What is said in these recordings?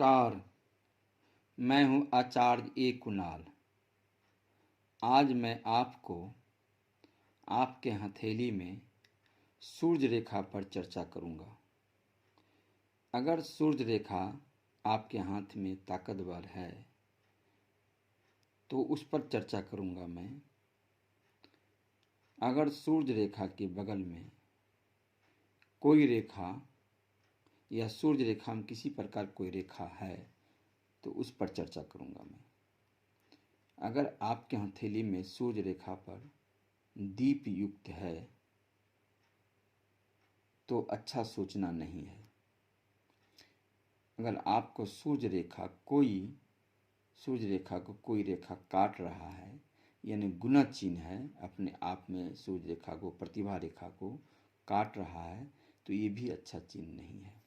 नमस्कार। मैं हूं आचार्य ए कुणाल। आज मैं आपको आपके हथेली में सूर्य रेखा पर चर्चा करूंगा। अगर सूर्य रेखा आपके हाथ में ताकतवर है तो उस पर चर्चा करूंगा मैं। अगर सूर्य रेखा के बगल में कोई रेखा या सूर्य रेखा में किसी प्रकार कोई रेखा है तो उस पर चर्चा करूंगा मैं। अगर आपके हथेली में सूर्य रेखा पर दीप युक्त है तो अच्छा सोचना नहीं है। अगर आपको सूर्य रेखा को कोई रेखा काट रहा है यानी गुना चिन्ह है, अपने आप में सूर्य रेखा को, प्रतिभा रेखा को काट रहा है तो ये भी अच्छा चिन्ह नहीं है।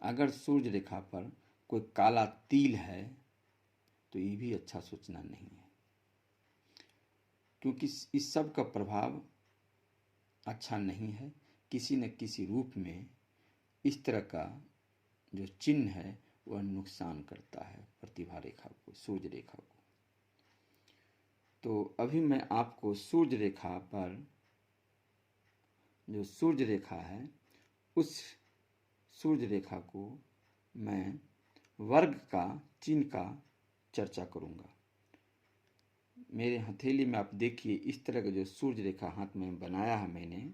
अगर सूर्य रेखा पर कोई काला तिल है तो ये भी अच्छा सोचना नहीं है, क्योंकि इस सब का प्रभाव अच्छा नहीं है। किसी न किसी रूप में इस तरह का जो चिन्ह है वह नुकसान करता है प्रतिभा रेखा को, सूर्य रेखा को। तो अभी मैं आपको सूर्य रेखा पर जो सूर्य रेखा है उस सूर्य रेखा को मैं वर्ग का चिन्ह का चर्चा करूंगा। मेरे हथेली में आप देखिए इस तरह का जो सूर्य रेखा हाथ में बनाया है मैंने,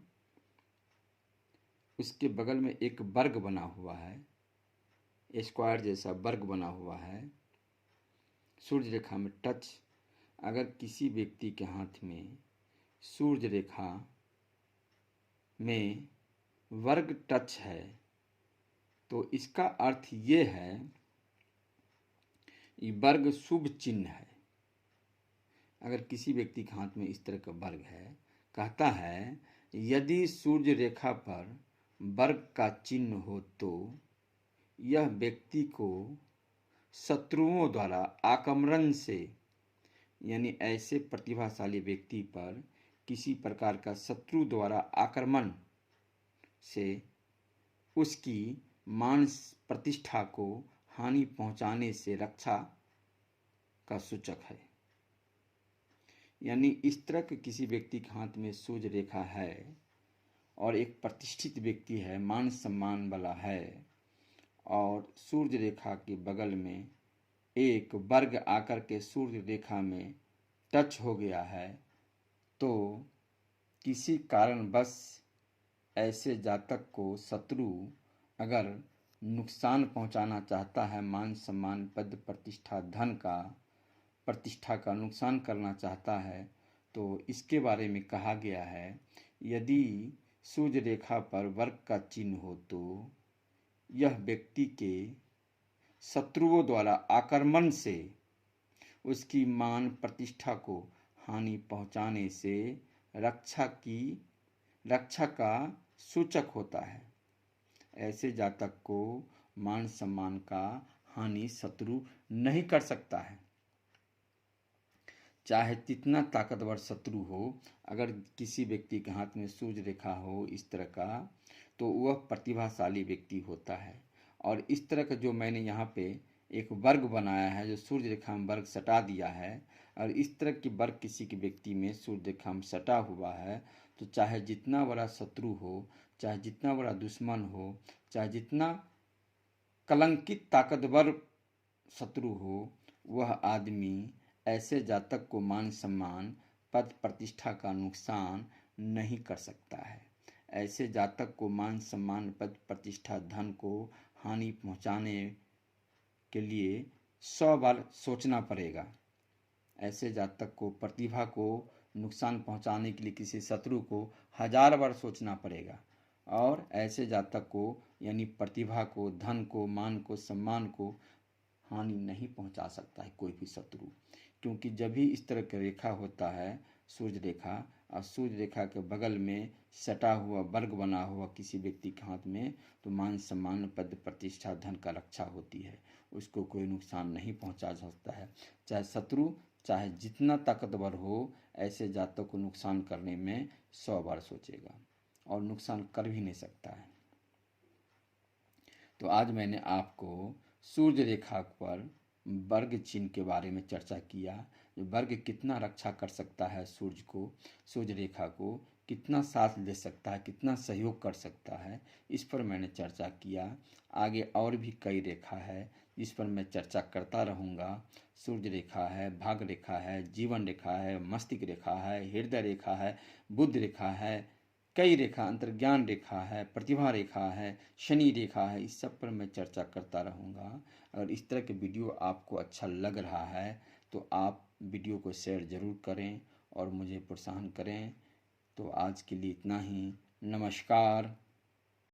उसके बगल में एक वर्ग बना हुआ है, स्क्वायर जैसा वर्ग बना हुआ है सूर्य रेखा में टच। अगर किसी व्यक्ति के हाथ में सूर्य रेखा में वर्ग टच है तो इसका अर्थ ये है ये वर्ग शुभ चिन्ह है। अगर किसी व्यक्ति के हाथ में इस तरह का वर्ग है, कहता है यदि सूर्य रेखा पर वर्ग का चिन्ह हो तो यह व्यक्ति को शत्रुओं द्वारा आक्रमण से, यानी ऐसे प्रतिभाशाली व्यक्ति पर किसी प्रकार का शत्रु द्वारा आक्रमण से उसकी मान प्रतिष्ठा को हानि पहुंचाने से रक्षा का सूचक है। यानी इस तरह के किसी व्यक्ति के हाथ में सूर्य रेखा है और एक प्रतिष्ठित व्यक्ति है, मान सम्मान वाला है, और सूर्य रेखा के बगल में एक वर्ग आकर के सूर्य रेखा में टच हो गया है, तो किसी कारणवश ऐसे जातक को शत्रु अगर नुकसान पहुंचाना चाहता है, मान सम्मान, पद प्रतिष्ठा, धन का, प्रतिष्ठा का नुकसान करना चाहता है, तो इसके बारे में कहा गया है यदि सूर्य रेखा पर वर्ग का चिन्ह हो तो यह व्यक्ति के शत्रुओं द्वारा आक्रमण से उसकी मान प्रतिष्ठा को हानि पहुंचाने से रक्षा का सूचक होता है। ऐसे जातक को मान सम्मान का हानि शत्रु नहीं कर सकता है, चाहे कितना ताकतवर शत्रु हो। अगर किसी व्यक्ति के हाथ में सूर्य रेखा हो इस तरह का तो वह प्रतिभाशाली व्यक्ति होता है। और इस तरह का जो मैंने यहाँ पे एक वर्ग बनाया है, जो सूर्य रेखा में वर्ग सटा दिया है, और इस तरह की वर्ग किसी के व्यक्ति में सूर्य रेखा में सटा हुआ है, तो चाहे जितना बड़ा शत्रु हो, चाहे जितना बड़ा दुश्मन हो, चाहे जितना कलंकित ताकतवर शत्रु हो, वह आदमी ऐसे जातक को मान सम्मान, पद प्रतिष्ठा का नुकसान नहीं कर सकता है। ऐसे जातक को मान सम्मान, पद प्रतिष्ठा, धन को हानि पहुंचाने के लिए 100 बार सोचना पड़ेगा। ऐसे जातक को प्रतिभा को नुकसान पहुंचाने के लिए किसी शत्रु को 1000 बार सोचना पड़ेगा। और ऐसे जातक को यानी प्रतिभा को, धन को, मान को, सम्मान को हानि नहीं पहुंचा सकता है कोई भी शत्रु। क्योंकि जब भी इस तरह का रेखा होता है सूर्य रेखा, और सूर्य रेखा के बगल में सटा हुआ वर्ग बना हुआ किसी व्यक्ति के हाथ में, तो मान सम्मान, पद प्रतिष्ठा, धन का रक्षा होती है। उसको कोई नुकसान नहीं पहुंचा सकता है, चाहे शत्रु चाहे जितना ताकतवर हो। ऐसे जातक को नुकसान करने में 100 बार सोचेगा और नुकसान कर भी नहीं सकता है। तो आज मैंने आपको सूर्य रेखा पर वर्ग चिन्ह के बारे में चर्चा किया। वर्ग कितना रक्षा कर सकता है सूर्य को, सूर्य रेखा को कितना साथ ले सकता है, कितना सहयोग कर सकता है, इस पर मैंने चर्चा किया। आगे और भी कई रेखा है जिस पर मैं चर्चा करता रहूँगा। सूर्य रेखा है, भाग रेखा है, जीवन रेखा है, मस्तिष्क रेखा है, हृदय रेखा है, बुध रेखा है, कई रेखा, अंतर्ज्ञान रेखा है, प्रतिभा रेखा है, शनि रेखा है, इस सब पर मैं चर्चा करता रहूँगा। अगर इस तरह के वीडियो आपको अच्छा लग रहा है तो आप वीडियो को शेयर ज़रूर करें और मुझे प्रोत्साहन करें। तो आज के लिए इतना ही। नमस्कार।